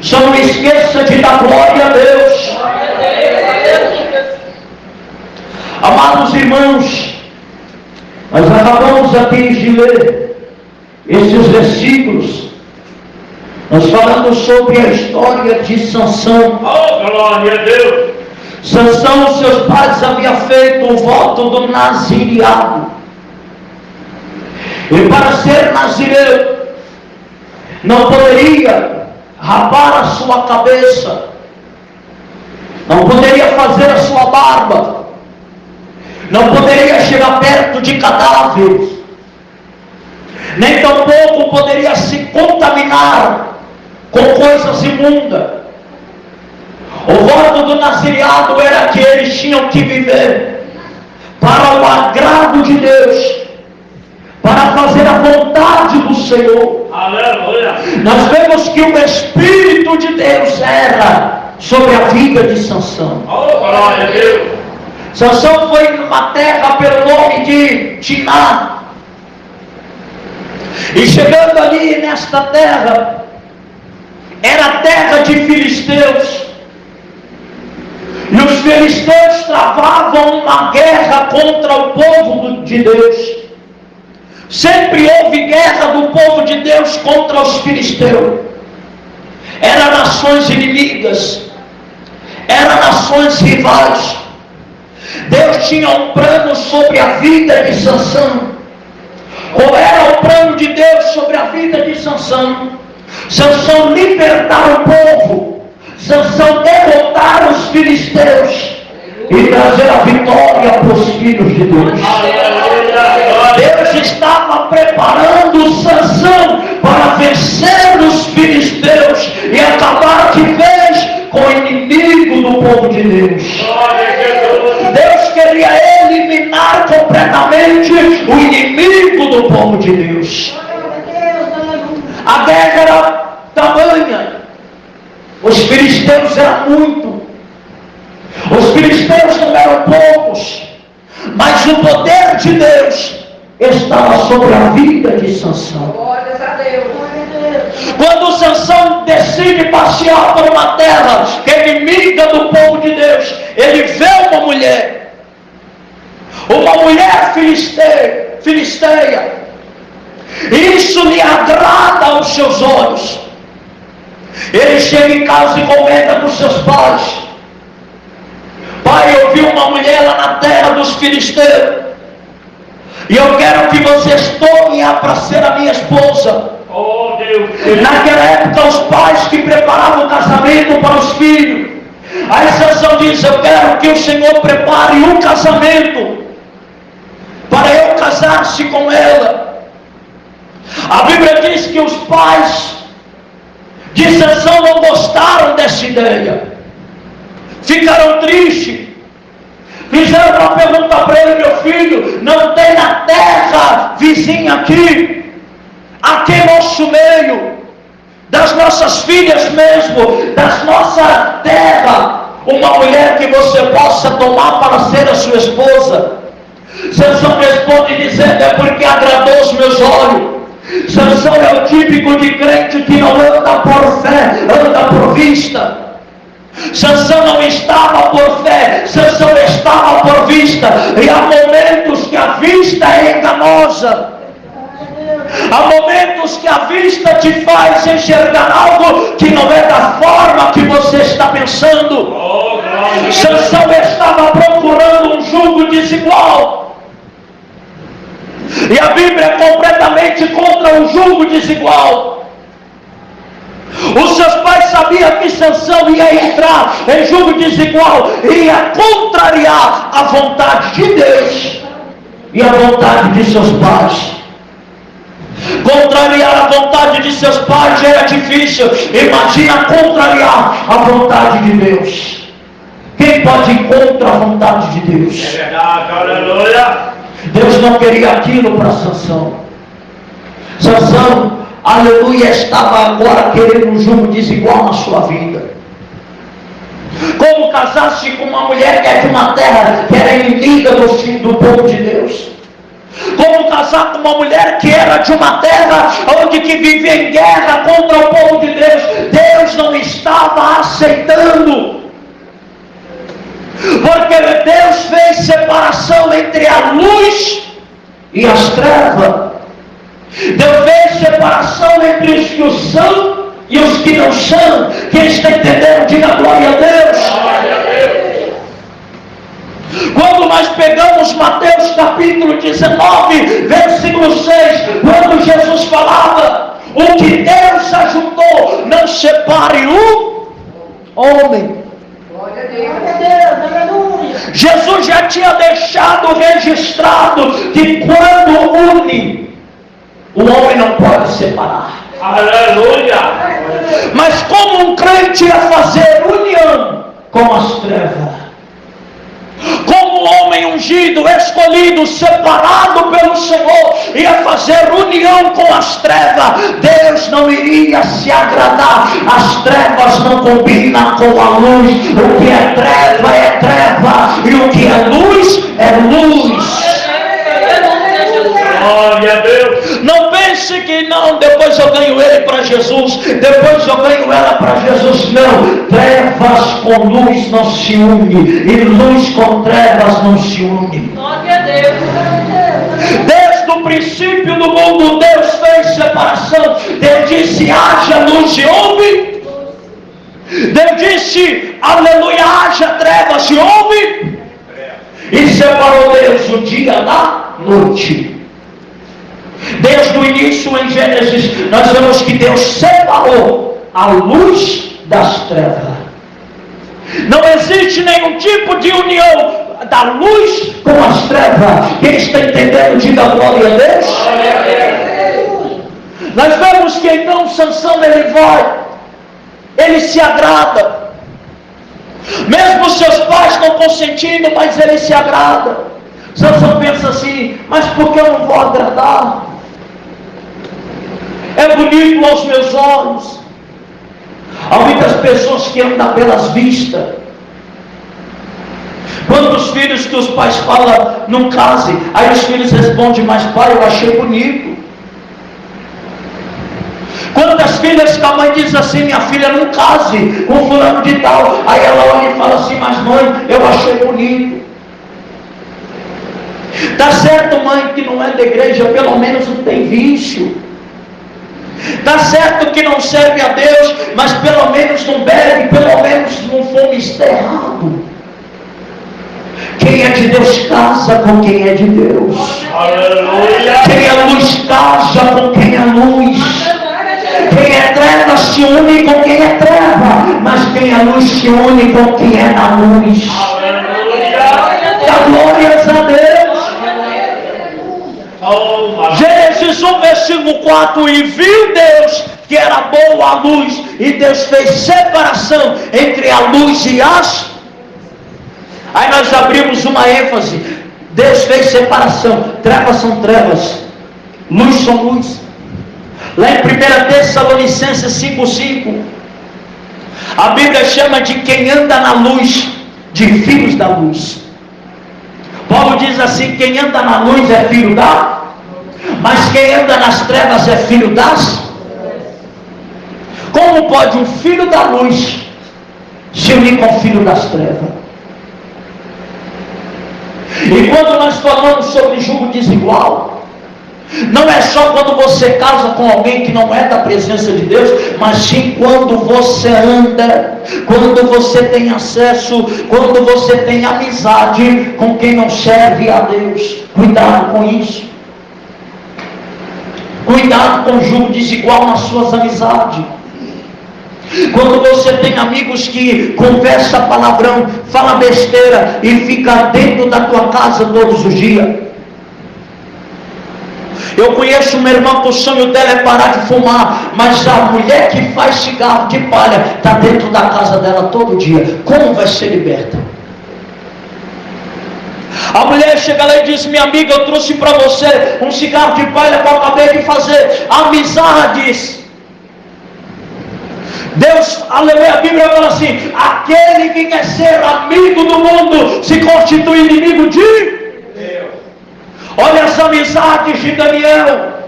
Só não esqueça de dar glória a Deus. Amados irmãos, nós acabamos aqui de ler esses versículos, nós falamos sobre a história de Sansão. Oh, glória a Deus! Sansão, seus pais haviam feito o voto do nazireado. E para ser nazireu, não poderia rapar a sua cabeça, não poderia fazer a sua barba, não poderia chegar perto de cadáveres, nem tampouco poderia se contaminar com coisas imundas. O voto do nazireado era que eles tinham que viver para o agrado de Deus, para fazer a vontade do Senhor. Aleluia! Nós vemos que o Espírito de Deus era sobre a vida de Sansão. Oh, glória a Deus! Sansão foi numa terra pelo nome de Timná. E chegando ali nesta terra, era a terra de filisteus. E os filisteus travavam uma guerra contra o povo de Deus. Sempre houve guerra do povo de Deus contra os filisteus. Eram nações inimigas, eram nações rivais. Deus tinha um plano sobre a vida de Sansão. Qual era o plano de Deus sobre a vida de Sansão? Sansão libertar o povo, Sansão derrotar os filisteus e trazer a vitória para os filhos de Deus. Deus estava preparando Sansão para vencer os filisteus e acabar de vez com o inimigo do povo de Deus. Deus queria eliminar completamente o inimigo do povo de Deus. A guerra era tamanha, os filisteus eram muito, os filisteus não eram poucos, mas o poder de Deus estava sobre a vida de Sansão. Quando Sansão decide passear por uma terra que é inimiga do povo de Deus, ele vê uma mulher filisteia. Isso lhe agrada aos seus olhos. Ele chega em casa e comenta com seus pais: pai, eu vi uma mulher lá na terra dos filisteus, e eu quero que vocês tomem-a para ser a minha esposa. Oh, Deus. Naquela época, os pais que preparavam o casamento para os filhos. Aí Sansão diz: eu quero que o Senhor prepare um casamento para eu casar-se com ela. A Bíblia diz que os pais de Sansão não gostaram dessa ideia, ficaram tristes, fizeram uma pergunta para ele: meu filho, não tem na terra vizinha aqui nosso meio, das nossas filhas mesmo, das nossa terra, uma mulher que você possa tomar para ser a sua esposa? Sansão responde dizendo: é porque agradou os meus olhos. Sansão é o típico de crente que não anda por fé, anda por vista. Sansão não estava por fé, Sansão estava por vista. E há momentos que a vista é enganosa, há momentos que a vista te faz enxergar algo que não é da forma que você está pensando. Sansão estava procurando um jugo desigual, e a Bíblia é completamente contra o jugo desigual. Os seus pais sabiam que Sansão ia entrar em jugo desigual, ia contrariar a vontade de Deus e a vontade de seus pais. Contrariar a vontade de seus pais era difícil, imagina contrariar a vontade de Deus. Quem pode ir contra a vontade de Deus? É verdade, aleluia. Deus não queria aquilo para Sansão. Sansão, aleluia, estava agora querendo um jugo desigual na sua vida. Como casar-se com uma mulher que é de uma terra que era inimiga do povo de Deus? Como casar com uma mulher que era de uma terra onde que vivia em guerra contra o povo de Deus? Deus não estava aceitando. Porque Deus fez separação entre a luz e as trevas. Deus fez separação entre os que são e os que não são. Quem está entendendo, diga glória a Deus. Glória a Deus. Quando nós pegamos Mateus capítulo 19, versículo 6, quando Jesus falava, o que Deus ajuntou, não separe um homem. Glória a Deus, aleluia. Jesus já tinha deixado registrado que quando une, o homem não pode separar. Aleluia. Mas como um crente ia fazer união com as trevas? Como homem ungido, escolhido, separado pelo Senhor, ia fazer união com as trevas. Deus não iria se agradar. As trevas não combinam com a luz. O que é treva, e o que é luz, é luz. Glória a Deus. Não pense que não, depois eu ganho ele para Jesus, depois eu ganho ela para Jesus. Não, trevas com luz não se une, e luz com trevas não se une. Glória a Deus. Desde o princípio do mundo, Deus fez separação. Deus disse, haja luz e houve. Deus disse, aleluia, haja trevas e houve. E separou Deus o dia da noite. Desde o início em Gênesis, nós vemos que Deus separou a luz das trevas. Não existe nenhum tipo de união da luz com as trevas. Quem está entendendo, diga glória a Deus. Nós vemos que então Sansão ele se agrada. Mesmo seus pais não consentindo, mas ele se agrada. Sansão pensa assim, mas por que eu não vou agradar? É bonito aos meus olhos. Há muitas pessoas que andam pelas vistas. Quantos filhos que os pais falam, não case, aí os filhos respondem, mas pai, eu achei bonito. Quantas filhas que a mãe diz assim, minha filha, não case com fulano de tal, aí ela olha e fala assim, mas mãe, eu achei bonito. Tá certo, mãe, que não é da igreja, pelo menos não tem vício. Tá certo que não serve a Deus, mas pelo menos não bebe, pelo menos não fuma errado. Quem é de Deus casa com quem é de Deus. Aleluia. Quem é luz casa com quem é luz. Quem é treva se une com quem é treva, mas quem é luz se une com quem é da luz. Aleluia. Dá glórias a Deus. Oh, Gênesis 1, versículo 4, e viu Deus que era boa a luz, e Deus fez separação entre a luz e as. Aí nós abrimos uma ênfase. Deus fez separação. Trevas são trevas, luz são luz. Lá em 1 Tessalonicenses 5,5, a Bíblia chama de quem anda na luz, de filhos da luz. Paulo diz assim, quem anda na luz é filho da, mas quem anda nas trevas é filho das. Como pode um filho da luz se unir com o filho das trevas? E quando nós falamos sobre julgo desigual, não é só quando você casa com alguém que não é da presença de Deus, mas sim quando você anda, quando você tem acesso, quando você tem amizade com quem não serve a Deus. Cuidado com isso. Cuidado com o julgo desigual nas suas amizades. Quando você tem amigos que conversa palavrão, fala besteira e fica dentro da tua casa todos os dias. Eu conheço uma irmã que o sonho dela é parar de fumar, mas a mulher que faz cigarro de palha está dentro da casa dela todo dia. Como vai ser liberta? A mulher chega lá e diz, minha amiga, eu trouxe para você um cigarro de palha que eu acabei de fazer. Amizades. Deus, aleluia, a Bíblia fala assim, aquele que quer ser amigo do mundo se constitui inimigo de Deus. Olha as amizades de Daniel.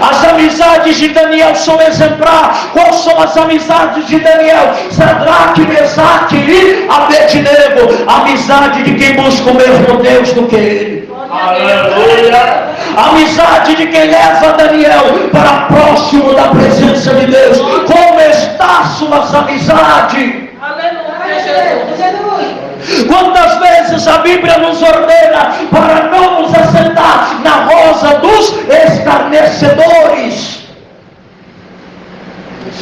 As amizades de Daniel são exemplar. Quais são as amizades de Daniel? Sadraque, Mesaque e Abednego. A amizade de quem busca o mesmo Deus do que ele. Aleluia. A amizade de quem leva Daniel para próximo da presença de Deus. Como está suas amizades? Aleluia, Jesus. Quantas vezes a Bíblia nos ordena para não nos assentar na rosa dos escarnecedores,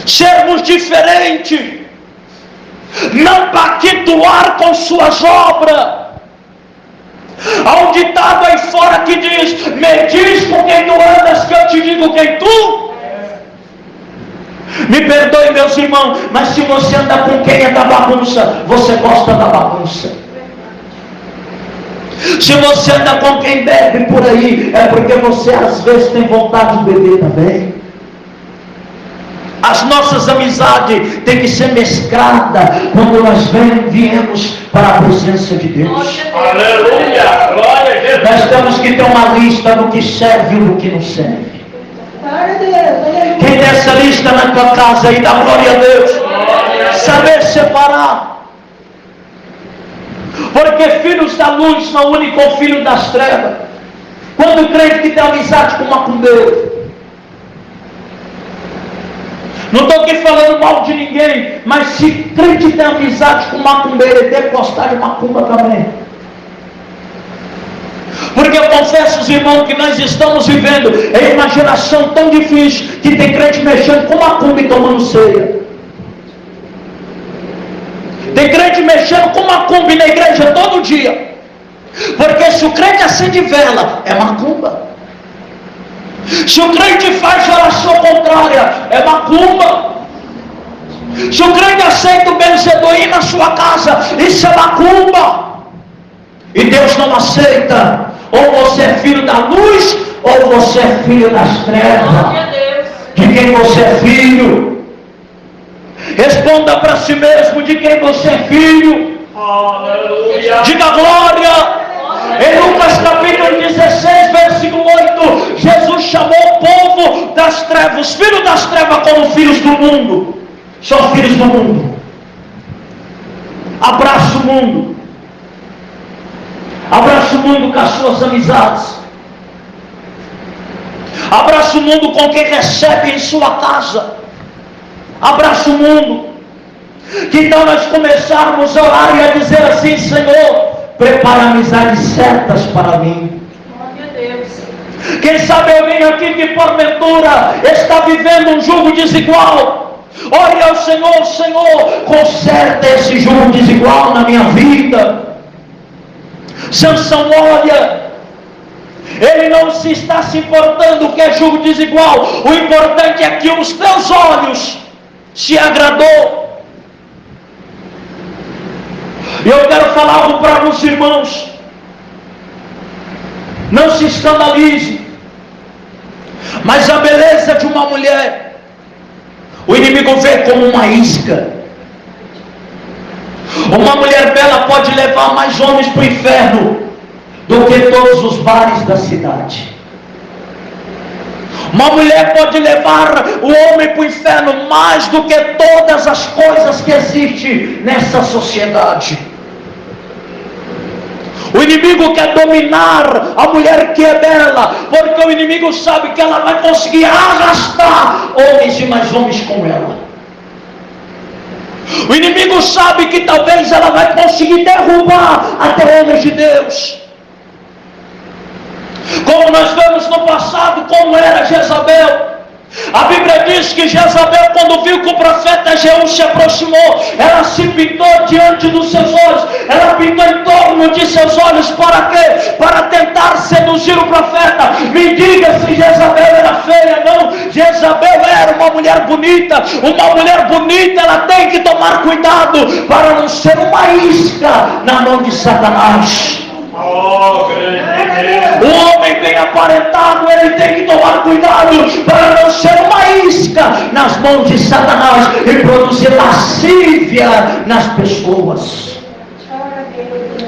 sermos diferentes, não pactuar com suas obras. Há um ditado aí fora que diz: me diz com quem tu andas que eu te digo quem tu. Me perdoe, meus irmãos, mas se você anda com quem é da bagunça, você gosta da bagunça. Se você anda com quem bebe por aí, é porque você às vezes tem vontade de beber também. As nossas amizades têm que ser mescladas quando nós viemos para a presença de Deus. Aleluia. Glória a Jesus. Nós temos que ter uma lista do que serve e do que não serve. Glória a Deus. Quem tem essa lista na tua casa aí, dá glória a Deus. Saber separar. Porque filhos da luz não unem com filhos das trevas. Quando o crente que tem amizade com macumbeiro. Não estou aqui falando mal de ninguém, mas se crente tem amizade com macumbeiro, ele deve gostar de macumba também. Porque eu confesso, irmãos, que nós estamos vivendo em uma geração tão difícil que tem crente mexendo com macumba e tomando ceia. Tem crente mexendo com macumba na igreja todo dia. Porque se o crente acende vela, é macumba. Se o crente faz oração contrária, é macumba. Se o crente aceita o benzedor na sua casa, isso é macumba. E Deus não aceita. Ou você é filho da luz, ou você é filho das trevas. De quem você é filho? Responda para si mesmo de quem você é filho. Aleluia. Diga glória. Em Lucas capítulo 16, versículo 8, Jesus chamou o povo das trevas, os filhos das trevas, como filhos do mundo. São filhos do mundo. Abraça o mundo. Abraça o mundo com as suas amizades. Abraça o mundo com quem recebe em sua casa. Abraça o mundo. Que tal nós começarmos a orar e a dizer assim: Senhor, prepara amizades certas para mim. Glória a Deus. Quem sabe alguém aqui que porventura está vivendo um jugo desigual. Ore ao Senhor: Senhor, conserta esse jugo desigual na minha vida. Sansão olha, ele não se está se importando que é jugo desigual. O importante é que os teus olhos se agradou. E eu quero falar algo para os irmãos. Não se escandalize, mas a beleza de uma mulher, o inimigo vê como uma isca. Uma mulher bela pode levar mais homens para o inferno do que todos os bares da cidade. Uma mulher pode levar o homem para o inferno mais do que todas as coisas que existem nessa sociedade. O inimigo quer dominar a mulher que é bela, porque o inimigo sabe que ela vai conseguir arrastar homens e mais homens com ela. O inimigo sabe que talvez ela vai conseguir derrubar até homens de Deus. Como nós vemos no passado, como era Jezabel. A Bíblia diz que Jezabel, quando viu que o profeta Jeú se aproximou, ela se pintou diante dos seus olhos. Ela pintou em torno de seus olhos. Para quê? Para tentar seduzir o profeta. Me diga se Jezabel era feia. Não, Jezabel era uma mulher bonita. Uma mulher bonita, ela tem que tomar cuidado para não ser uma isca na mão de Satanás. Oh, grande Deus. O homem bem aparentado, ele tem que tomar cuidado para não ser uma isca nas mãos de Satanás e produzir lascívia nas pessoas.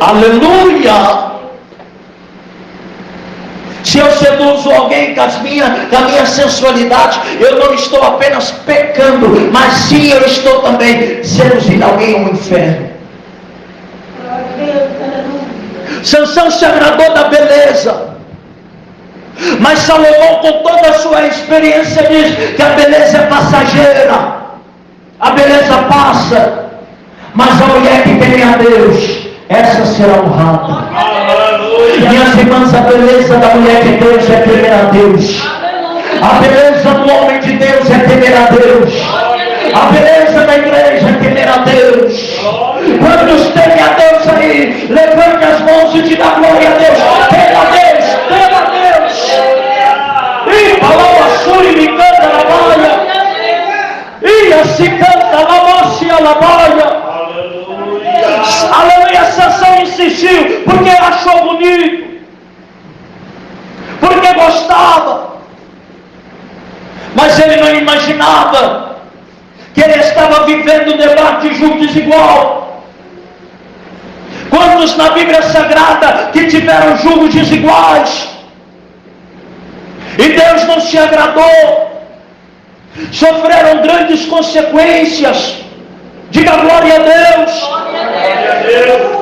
Aleluia! Se eu seduzo alguém com a minha sensualidade, eu não estou apenas pecando, mas sim eu estou também seduzindo alguém ao inferno. Sansão se agradou da beleza, mas Salomão, com toda a sua experiência, diz que a beleza é passageira, a beleza passa, mas a mulher que teme a Deus, essa será honrada. Minhas irmãs, a beleza da mulher de Deus é temer a Deus. A beleza do homem de Deus é temer a Deus. A beleza da igreja é temer a Deus. Quantos temem a Deus aí? Levante as mãos e diga glória a Deus. Tema a Deus, tema a Deus. E paloma suri me canta na baia. E assim canta na moça e a baia. Aleluia. Sansão insistiu porque achou bonito, porque gostava, mas ele não imaginava que ele estava vivendo um debate justo desigual. Quantos na Bíblia Sagrada que tiveram julgos desiguais e Deus não se agradou, sofreram grandes consequências? Diga glória a Deus. Glória a Deus.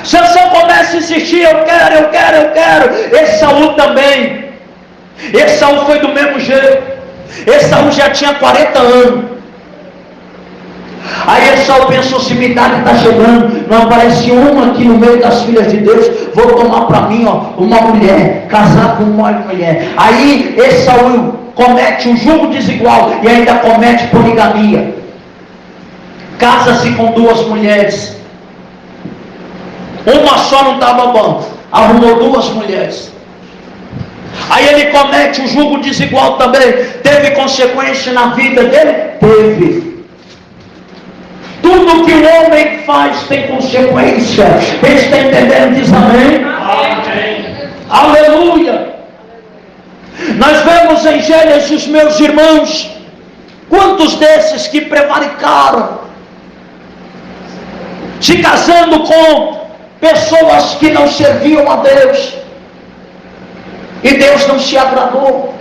Sansão começa a insistir, eu quero. Esaú também. Esaú foi do mesmo jeito. Esaú já tinha 40 anos. Aí Esaú pensou, se minha idade está chegando, não aparece uma aqui no meio das filhas de Deus, vou tomar para mim uma mulher, casar com uma mulher. Aí Esaú comete um julgo desigual e ainda comete poligamia. Casa-se com 2 mulheres. Uma só não estava bom, arrumou 2 mulheres. Aí ele comete um julgo desigual também. Teve consequência na vida dele? Teve. Tudo que o homem faz tem consequência. Quem está entendendo diz amém? Amém. Aleluia. Nós vemos em Gênesis, meus irmãos, quantos desses que prevaricaram, se casando com pessoas que não serviam a Deus, e Deus não se agradou.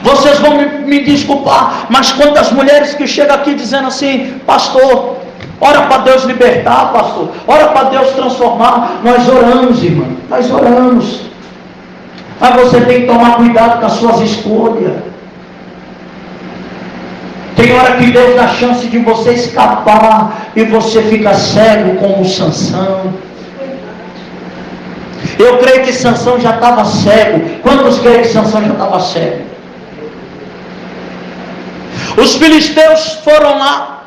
Vocês vão me desculpar, mas quantas mulheres que chegam aqui dizendo assim: pastor, ora para Deus libertar, pastor, ora para Deus transformar. Nós oramos, irmão, nós oramos, mas você tem que tomar cuidado com as suas escolhas. Tem hora que Deus dá chance de você escapar e você fica cego como Sansão. Eu creio que Sansão já estava cego. Quantos creem que Sansão já estava cego? Os filisteus foram lá,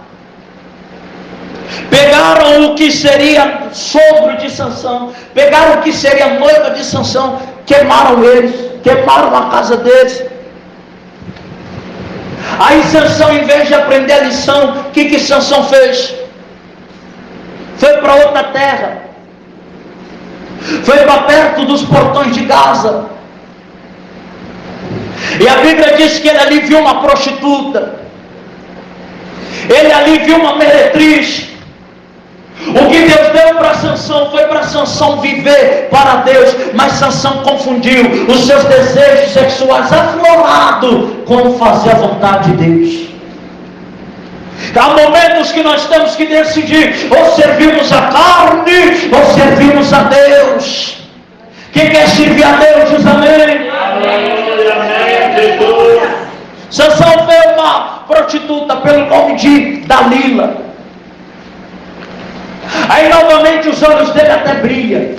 pegaram o que seria sogro de Sansão, pegaram o que seria noiva de Sansão, queimaram eles, queimaram a casa deles. Aí Sansão, em vez de aprender a lição, o que Sansão fez? Foi para outra terra, foi para perto dos portões de Gaza, e a Bíblia diz que ele ali viu uma prostituta, ele ali viu uma meretriz. O que Deus deu para Sansão foi para Sansão viver para Deus, mas Sansão confundiu os seus desejos sexuais aflorados com fazer a vontade de Deus. Há momentos que nós temos que decidir: ou servimos a carne ou servimos a Deus. Quem quer servir a Deus diz amém. Sansão vê uma prostituta pelo nome de Dalila. Aí novamente os olhos dele até brilham.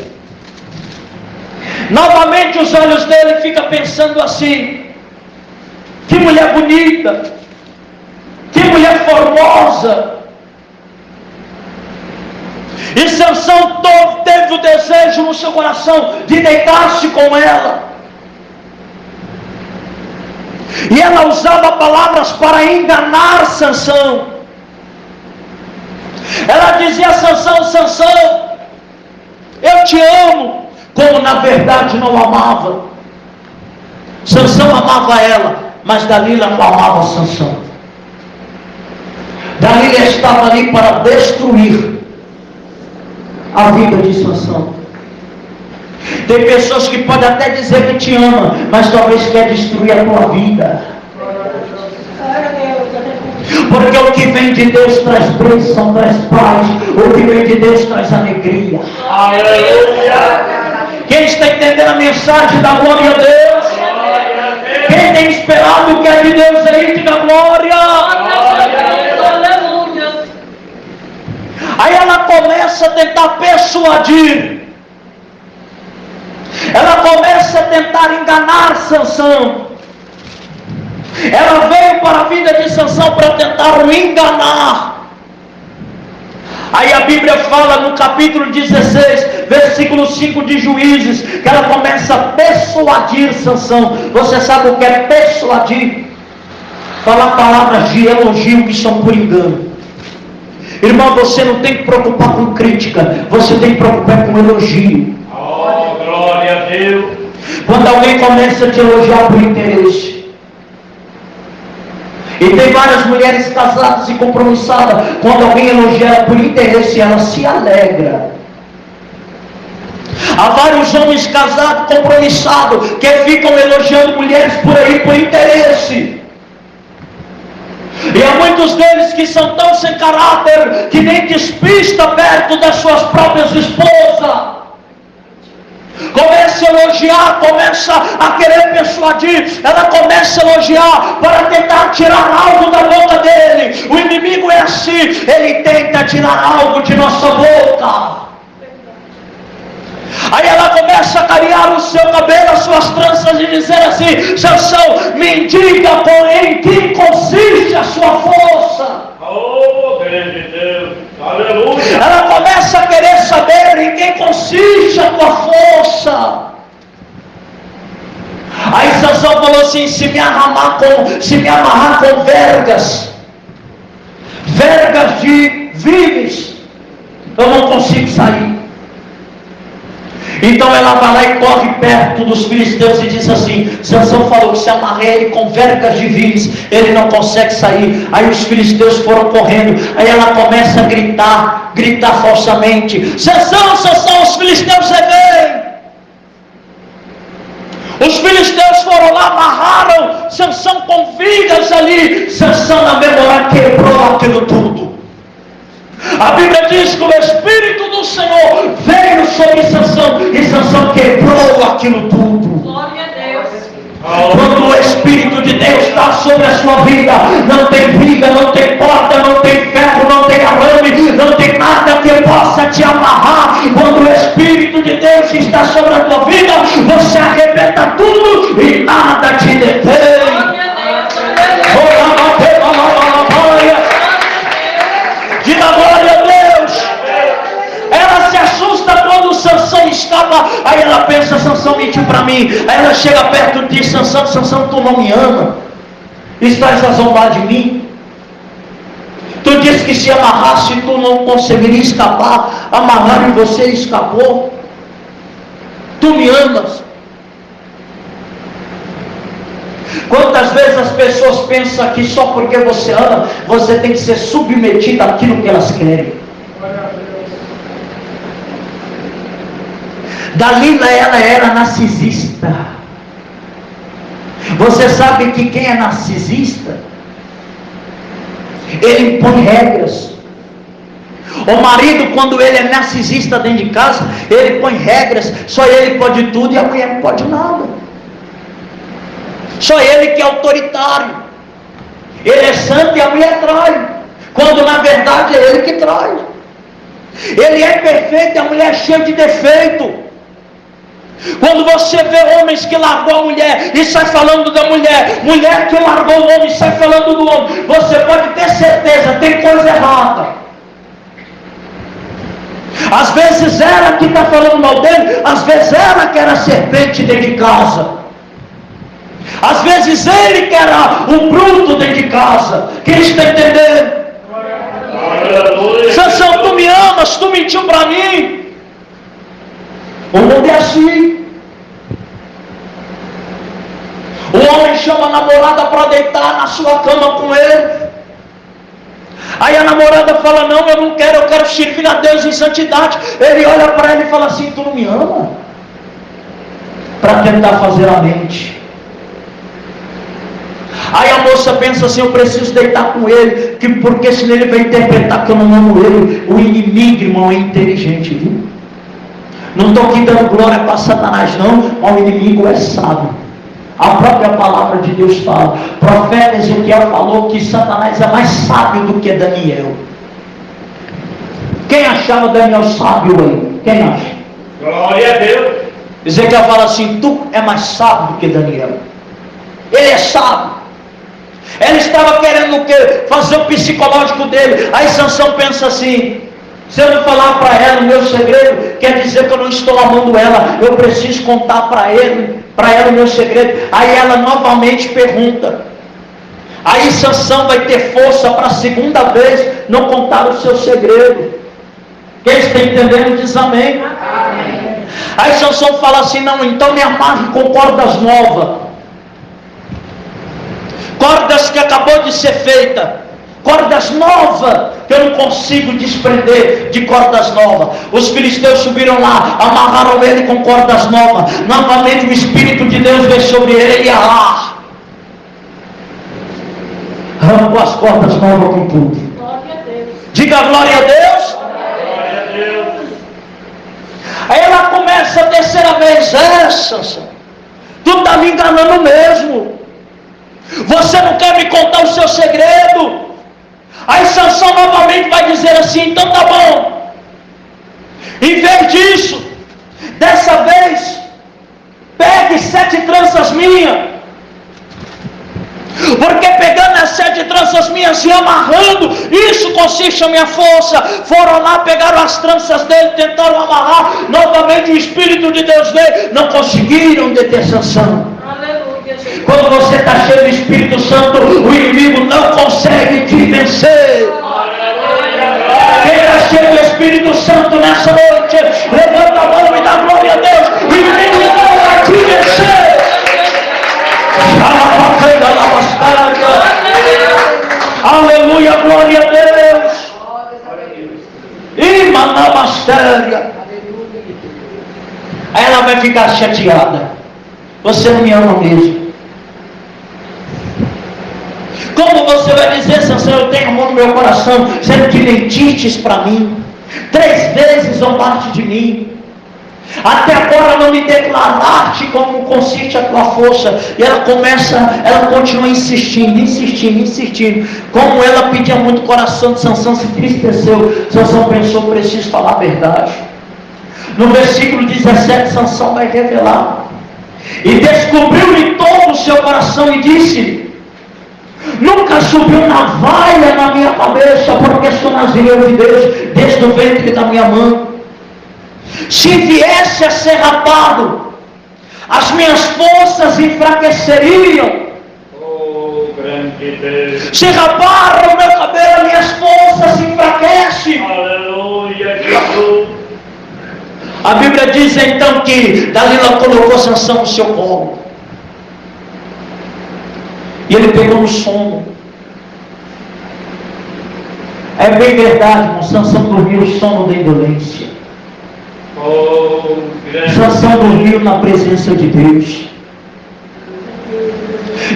Novamente os olhos dele ficam pensando assim: que mulher bonita, que mulher formosa. E Sansão teve o desejo no seu coração de deitar-se com ela. E ela usava palavras para enganar Sansão. Ela dizia a Sansão: Sansão, eu te amo, como na verdade não amava. Sansão amava ela, mas Dalila não amava Sansão. Dalila estava ali para destruir a vida de Sansão. Tem pessoas que podem até dizer que te ama, mas talvez quer destruir a tua vida. Glória a Deus. Porque o que vem de Deus traz bênção, traz paz. O que vem de Deus traz alegria. Aleluia. Quem está entendendo a mensagem da glória a Deus? Quem tem esperado o que é de Deus aí, diga glória. Aleluia. Aí ela começa a tentar persuadir. Ela começa a tentar enganar Sansão. Ela veio para a vida de Sansão para tentar o enganar. Aí a Bíblia fala no capítulo 16, versículo 5 de Juízes, que ela começa a persuadir Sansão. Você sabe o que é persuadir? Falar palavras de elogio que são por engano. Irmão, você não tem que preocupar com crítica, você tem que preocupar com elogio. Oh, glória a Deus. Quando alguém começa a te elogiar por interesse. E tem várias mulheres casadas e compromissadas, quando alguém elogia ela por interesse, ela se alegra. Há vários homens casados, compromissados, que ficam elogiando mulheres por aí por interesse. E há muitos deles que são tão sem caráter, que nem despista perto das suas próprias esposas. Começa a elogiar, começa a querer persuadir. Ela começa a elogiar para tentar tirar algo da boca dele. O inimigo é assim, ele tenta tirar algo de nossa boca. Aí ela começa a carear o seu cabelo, as suas tranças e dizer assim: Sansão, me diga em que consiste a sua força. Oh, grande Deus. Aleluia. Ela começa a querer saber em que consiste a tua força. Aí Sansão falou assim: se me amarrar com vergas de vimes, eu não consigo sair. Então ela vai lá e corre perto dos filisteus e diz assim: Sansão falou que se amarrei ele com vergas de vimes, ele não consegue sair. Aí os filisteus foram correndo. Aí ela começa a gritar falsamente: Sansão, Sansão, os filisteus vêm. Os filisteus foram lá, amarraram Sansão com vigas ali. Sansão na mesma hora quebrou aquilo tudo. A Bíblia diz que o Espírito do Senhor veio sobre Sansão e Sansão quebrou aquilo tudo. Glória a Deus. Quando o Espírito de Deus está sobre a sua vida, não tem viga, não tem porta, não tem ferro, não tem arame, não tem nada que possa te amarrar. Quando o Espírito de Deus está sobre a tua vida, você arrebenta tudo e nada te detém. Glória a Deus. Diga glória a Deus. Ela se assusta quando Sansão escapa. Aí ela pensa: Sansão mentiu para mim. Aí ela chega perto de Sansão: Sansão, tu não me ama? Estás a zombar de mim? Tu disse que se amarrasse tu não conseguiria escapar. Amarraram e você escapou. Tu me amas? Quantas vezes as pessoas pensam que só porque você ama, você tem que ser submetido àquilo que elas querem. Dalila, ela era narcisista. Você sabe que quem é narcisista, ele impõe regras. O marido, quando ele é narcisista dentro de casa, ele põe regras. Só ele pode tudo e a mulher não pode nada. Só ele que é autoritário. Ele é santo e a mulher trai, quando na verdade é ele que trai. Ele é perfeito e a mulher é cheia de defeito. Quando você vê homens que largou a mulher e sai falando da mulher, mulher que largou o homem e sai falando do homem, você pode ter certeza, tem coisa errada. Às vezes ela que está falando mal dele, às vezes ela que era serpente dentro de casa. Às vezes ele que era o bruto dentro de casa. Quem está entendendo? Sansão, tu me amas, tu mentiu para mim. O mundo é assim. O homem chama a namorada para deitar na sua cama com ele. Aí a namorada fala: não, eu não quero, eu quero servir a Deus em santidade. Ele olha para ela e fala assim: tu não me ama? para tentar fazer a mente. Aí a moça pensa assim: eu preciso deitar com ele, porque senão ele vai interpretar que eu não amo ele. O inimigo, irmão, é inteligente, viu? Não estou aqui dando glória para Satanás não, mas o inimigo é sábio. A própria palavra de Deus fala. O profeta Ezequiel falou que Satanás é mais sábio do que Daniel. Quem achava Daniel sábio aí? Quem acha? Glória a Deus. Ezequiel fala assim: tu é mais sábio do que Daniel. Ele é sábio. Ele estava querendo o quê? Fazer o psicológico dele. Aí Sansão pensa assim: se eu não falar para ela o meu segredo, quer dizer que eu não estou amando ela. Eu preciso contar para ela o meu segredo. Aí ela novamente pergunta. Aí Sansão vai ter força para a segunda vez não contar o seu segredo. Quem está entendendo diz amém. Amém. Aí Sansão fala assim: não, então me amarre com cordas novas. Cordas que acabou de ser feita, cordas novas, que eu não consigo desprender de cordas novas. Os filisteus subiram lá, amarraram ele com cordas novas. Novamente o Espírito de Deus veio sobre ele e arrancou as cordas novas com tudo. Glória a Deus. Diga glória a Deus. Glória a Deus. Aí ela começa a terceira vez: Sansão, tu está me enganando mesmo. Você não quer me contar o seu segredo? Aí Sansão novamente vai dizer assim: então tá bom. Em vez disso, dessa vez, pegue 7 tranças minhas. Porque pegando as 7 tranças minhas e amarrando, isso consiste a minha força. Foram lá, pegaram as tranças dele, tentaram amarrar. Novamente o Espírito de Deus veio. Não conseguiram deter Sansão. Aleluia, Jesus. Quando você está cheio do Espírito Santo, o inimigo não consegue te vencer. Quem está cheio do Espírito Santo nessa noite, levanta a mão e dá glória a Deus. O inimigo não vai te vencer. Aleluia, glória a Deus. E manabastéria. Aí ela vai ficar chateada. Você não me ama mesmo. Como você vai dizer, Sansão, eu tenho amor no meu coração, sendo que mentistes para mim? 3 vezes zombaste de mim. Até agora não me declaraste como consiste a tua força. E ela continua insistindo. Como ela pedia muito, o coração de Sansão se entristeceu. Sansão pensou: preciso falar a verdade. No versículo 17, Sansão vai revelar. E descobriu-lhe todo o seu coração e disse: nunca subiu navalha na minha cabeça, porque sou nazireu de Deus desde o ventre da minha mãe. Se viesse a ser rapado, as minhas forças enfraqueceriam. Oh, grande Deus. Se raparam o meu cabelo, as minhas forças se enfraquecem. Aleluia, Jesus. A Bíblia diz então que Dalila colocou Sansão no seu colo. E ele pegou no sono. É bem verdade, irmão, Sansão dormiu o sono da indolência. Oh, grande. Sansão dormiu na presença de Deus.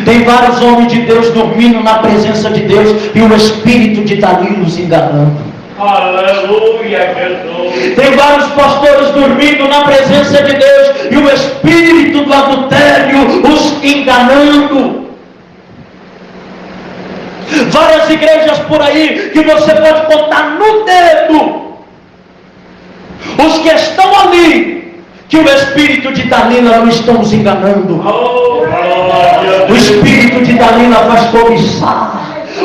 Tem vários homens de Deus dormindo na presença de Deus e o espírito de Dalila os enganando. Aleluia, Jesus. Tem vários pastores dormindo na presença de Deus e o espírito do adultério os enganando. Várias igrejas por aí que você pode contar no dedo os que estão ali, que o espírito de Dalila não estão os enganando. Oh, glória a O Deus. espírito de Dalila faz cobiçar.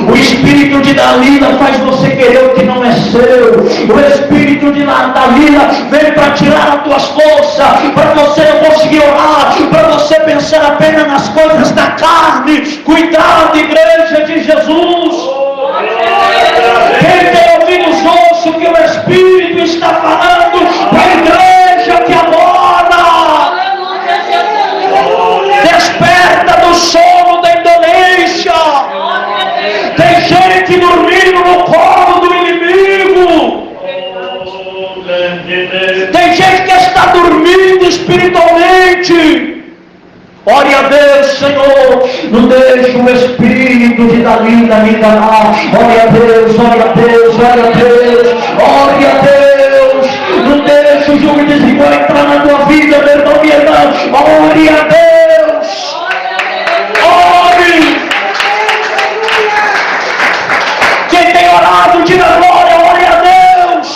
O espírito de Dalila faz você querer o que não é seu. O espírito de Dalila vem para tirar as tuas forças, para você não conseguir orar, para você pensar apenas nas coisas da carne. Cuidado, igreja de Jesus. Oh, glória a Deus. Quem tem ouvidos ouça o que o Espírito está falando para a igreja que agora Aleluia, Jesus. desperta do sono da indolência. Glória a Deus. Tem gente dormindo no colo do inimigo. Oh, grande Deus. Tem gente que está dormindo espiritualmente. mente. Ore a Deus, Senhor, não deixe o espírito de Dalila me enganar. Ore a Deus, ore a Deus, ore a Deus, ore a Deus. Não deixe o jugo desigual entrar na tua vida, meu irmão, minha irmã. Ore a Deus. Ore. Quem tem orado, diga glória, ore a Deus.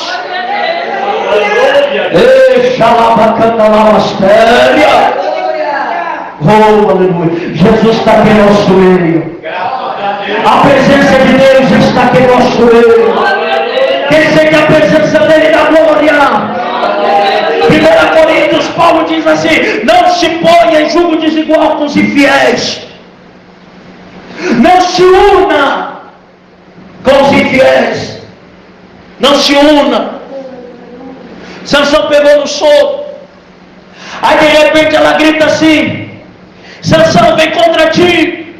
Deixa lá bacana lá uma astéria. Oh, aleluia. Jesus está aqui no nosso meio. A presença de Deus está aqui no nosso meio. Quem sente a presença dele na glória? 1 Coríntios, Paulo diz assim: não se ponha em julgo desigual com os infiéis. Não se una com os infiéis. Não se una. Sansão pegou no soco. Aí de repente ela grita assim: Sansão, vem contra ti.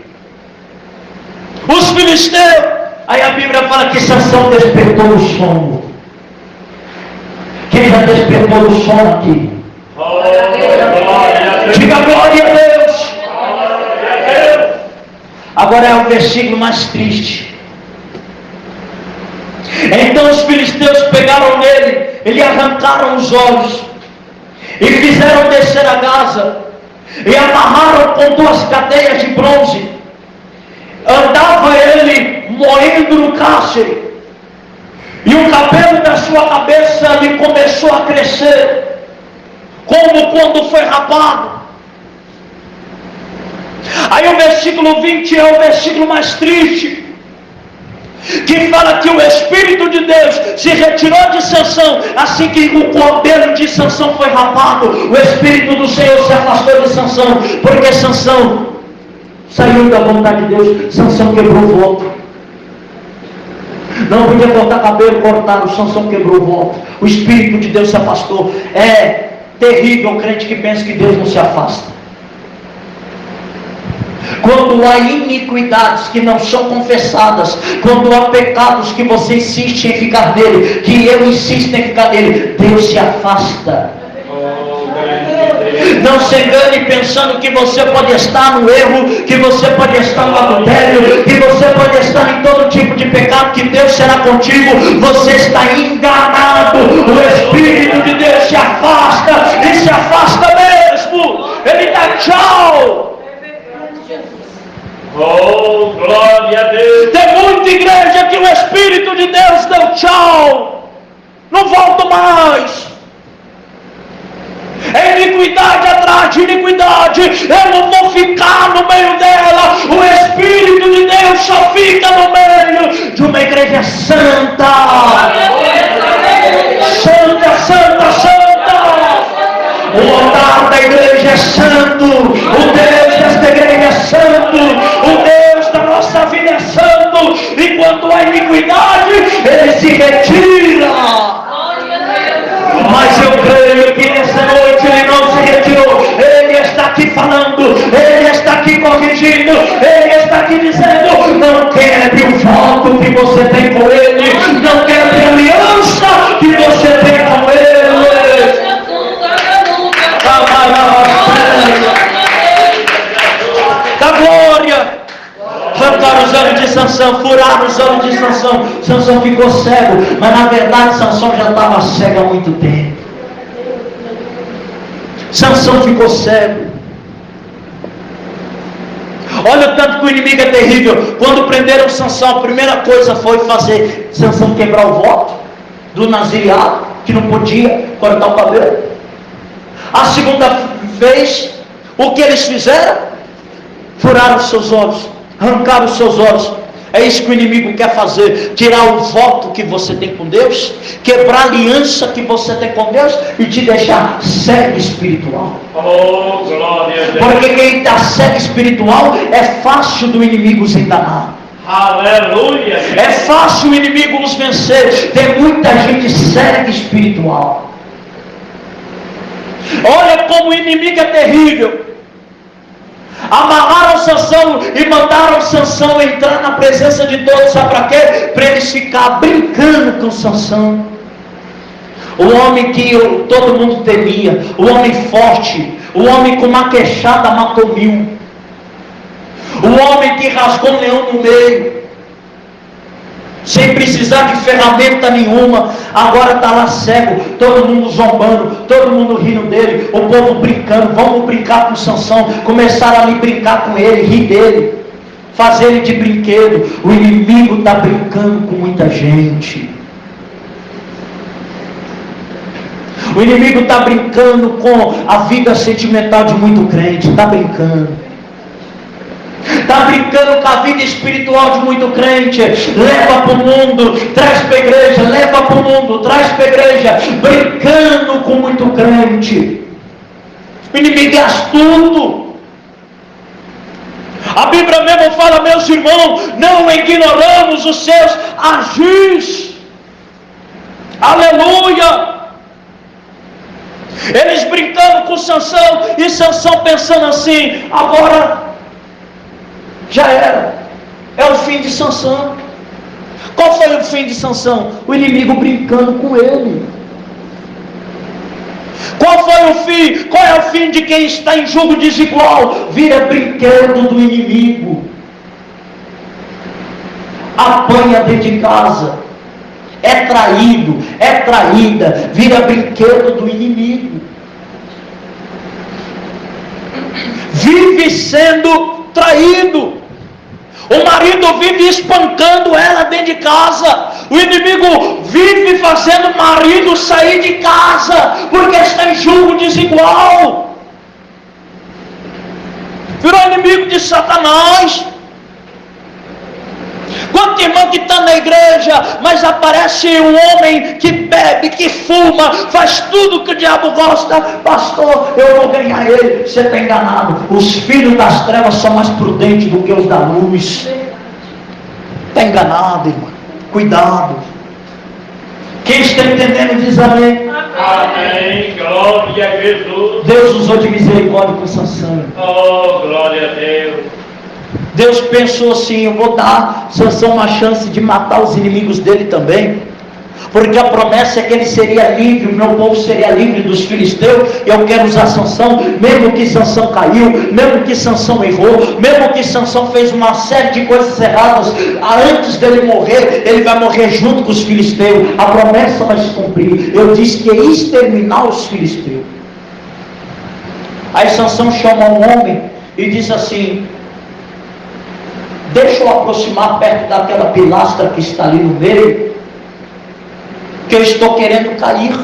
Os filisteus. Aí a Bíblia fala que Sansão despertou o sono. Quem já despertou o sono aqui? Diga glória a Deus. Agora é o versículo mais triste. Então os filisteus pegaram nele, lhe arrancaram os olhos e fizeram descer a Gaza, e amarraram com 2 cadeias de bronze. Andava ele moendo no cárcere, e o cabelo da sua cabeça lhe começou a crescer, como quando foi rapado. Aí o versículo 20 é o versículo mais triste, que fala que o Espírito de Deus se retirou de Sansão assim que o cabelo de Sansão foi rapado. O Espírito do Senhor se afastou de Sansão, porque Sansão saiu da vontade de Deus. Sansão quebrou o voto. Não podia cortar cabelo, cortaram. Sansão quebrou o voto. O Espírito de Deus se afastou. É terrível o crente que pensa que Deus não se afasta. Quando há iniquidades que não são confessadas, quando há pecados que você insiste em ficar nele, que eu insisto em ficar nele, Deus se afasta. Não se engane pensando que você pode estar no erro, que você pode estar no adultério, que você pode estar em todo tipo de pecado, que Deus será contigo. Você está enganado. O Espírito de Deus se afasta, e se afasta mesmo. Ele dá tchau. Oh, glória a Deus. Tem muita igreja que o Espírito de Deus deu tchau, não volta mais. É iniquidade atrás de iniquidade. Eu não vou ficar no meio dela. O Espírito de Deus só fica no meio de uma igreja santa. Santa, santa, santa. O altar da igreja é santo. O Deus desta igreja é santo. O Deus da nossa vida é santo. E quando há iniquidade, ele se retira. Mas eu creio que nessa noite ele não se retirou. Ele está aqui falando, ele está aqui corrigindo, ele está aqui dizendo: não quebre o voto que você tem com ele, não quebre a aliança que você tem com ele. Da glória. Arrancaram os olhos de Sansão, furaram os olhos de Sansão. Sansão ficou cego, mas na verdade Sansão já estava cego há muito tempo. Sansão ficou cego. Olha o tanto que o inimigo é terrível. Quando prenderam Sansão, a primeira coisa foi fazer Sansão quebrar o voto do nazireado, que não podia cortar o cabelo. A segunda vez, o que eles fizeram? Furaram os seus olhos, arrancaram os seus olhos. É isso que o inimigo quer fazer: tirar o voto que você tem com Deus, quebrar a aliança que você tem com Deus e te deixar cego espiritual. Oh, glória a Deus. Porque quem está cego espiritual é fácil do inimigo os enganar. Aleluia. É fácil o inimigo nos vencer. Tem muita gente cega espiritual. Olha como o inimigo é terrível. Amarraram Sansão e mandaram Sansão entrar na presença de todos. Sabe para quê? Para eles ficar brincando com Sansão. O homem que todo mundo temia, o homem forte, O homem com uma queixada matou 1000. O homem que rasgou um leão no meio, sem precisar de ferramenta nenhuma, agora está lá cego, todo mundo zombando, todo mundo rindo dele, o povo brincando. Vamos brincar com Sansão. Começaram a ali brincar com ele, rir dele, fazer ele de brinquedo. O inimigo está brincando com muita gente. O inimigo está brincando com a vida sentimental de muito crente. Está brincando. Está brincando com a vida espiritual de muito crente. Leva para o mundo, traz para a igreja. Leva para o mundo, traz para a igreja. Brincando com muito crente. O inimigo é astuto. A Bíblia mesmo fala, meus irmãos, não ignoramos os seus agis. Aleluia. Eles brincando com Sansão, e Sansão pensando assim: agora já era, é o fim de Sansão. Qual foi o fim de Sansão? O inimigo brincando com ele. Qual foi o fim? Qual é o fim de quem está em jogo desigual? Vira brinquedo do inimigo. Apanha dentro de casa. É traído, é traída, vira brinquedo do inimigo. Vive sendo traído. O marido vive espancando ela dentro de casa. O inimigo vive fazendo o marido sair de casa, porque está em julgo desigual. Virou inimigo de Satanás. Quanto irmão que está na igreja, mas aparece um homem que bebe, que fuma, faz tudo que o diabo gosta. Pastor, eu vou ganhar ele. Você está enganado. Os filhos das trevas são mais prudentes do que os da luz. Está enganado, irmão. Cuidado. Quem está entendendo diz amém. Amém. Glória a Jesus. Deus usou de misericórdia com Sansão. Oh, glória a Deus. Deus pensou assim: eu vou dar Sansão uma chance de matar os inimigos dele também, porque a promessa é que ele seria livre, o meu povo seria livre dos filisteus. Eu quero usar Sansão, mesmo que Sansão caiu, mesmo que Sansão errou, mesmo que Sansão fez uma série de coisas erradas, antes dele morrer, ele vai morrer junto com os filisteus. A promessa vai se cumprir. Eu disse que ia exterminar os filisteus. Aí Sansão chama um homem e diz assim: deixa eu aproximar perto daquela pilastra que está ali no meio, que eu estou querendo cair.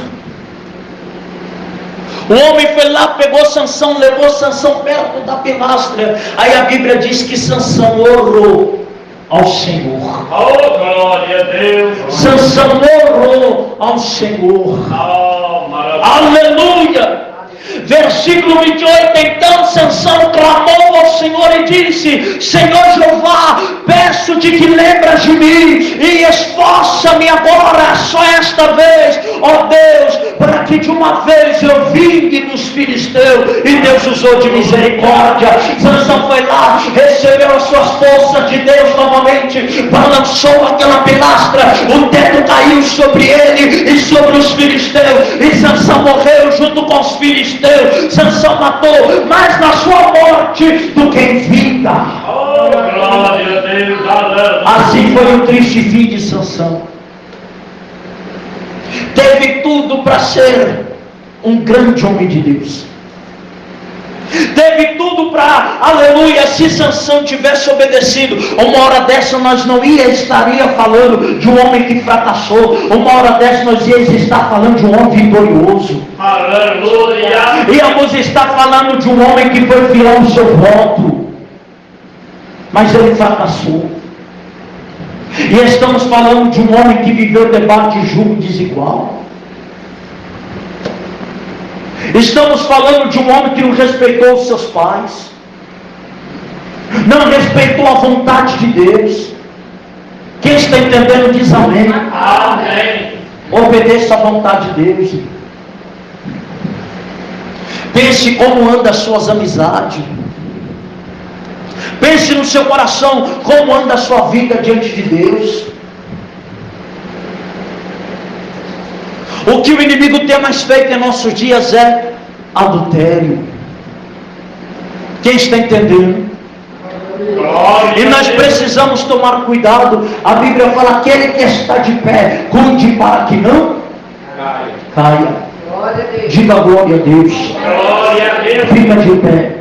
O homem foi lá, pegou Sansão, levou Sansão perto da pilastra. Aí a Bíblia diz que Sansão orou ao Senhor. Oh, glória a Deus. Sansão orou ao Senhor. Oh, maravilha. Aleluia. Versículo 28, então Sansão clamou ao Senhor e disse: Senhor Jeová, peço-te que lembras de mim e esforça-me agora, só esta vez, ó Deus, para que de uma vez eu vingue dos filisteus. E Deus usou de misericórdia. Sansão foi lá, recebeu as suas forças de Deus novamente, balançou aquela pilastra, o teto caiu sobre ele e sobre os filisteus, e Sansão morreu junto com os filisteus. Sansão matou mais na sua morte do que em vida. Oh, glória a Deus. Aleluia. Assim foi o triste fim de Sansão. Teve tudo para ser um grande homem de Deus. Teve tudo para, aleluia, se Sansão tivesse obedecido, uma hora dessa nós não estaria falando de um homem que fracassou. Uma hora dessa nós íamos estar falando de um homem vitorioso. Aleluia. Íamos estar falando de um homem que foi fiel ao seu voto, mas ele fracassou. E estamos falando de um homem que viveu debate de julgo desigual. Estamos falando de um homem que não respeitou os seus pais, não respeitou a vontade de Deus. Quem está entendendo diz amém. Amém. Obedeça a vontade de Deus. Pense como anda as suas amizades. Pense no seu coração como anda a sua vida diante de Deus. O que o inimigo tem mais feito em nossos dias é adultério. Quem está entendendo? Glória E a nós Deus. precisamos tomar cuidado. A Bíblia fala: aquele que está de pé, cuide para que não caia. Diga glória a Deus. Glória a Deus. Fica de pé.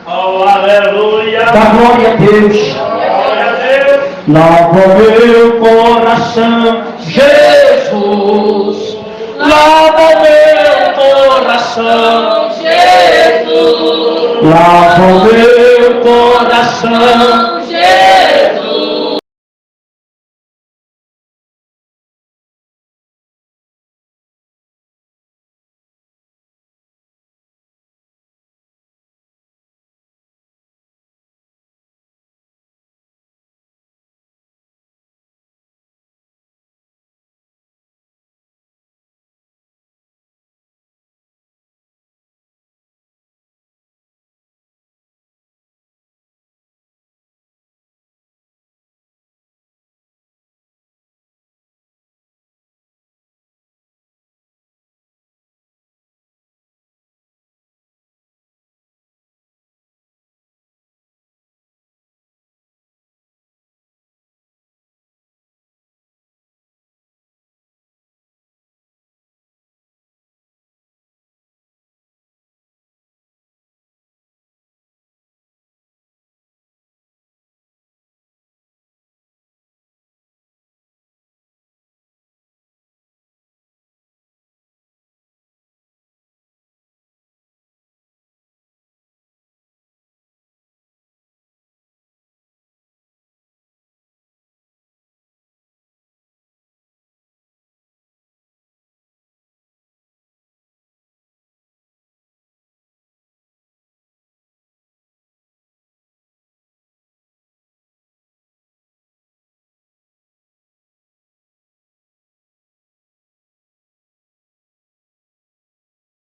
Oh, aleluia. Dá glória a Deus. Glória a Deus. Lava meu coração, Jesus. Lava meu coração, Jesus. lava meu coração,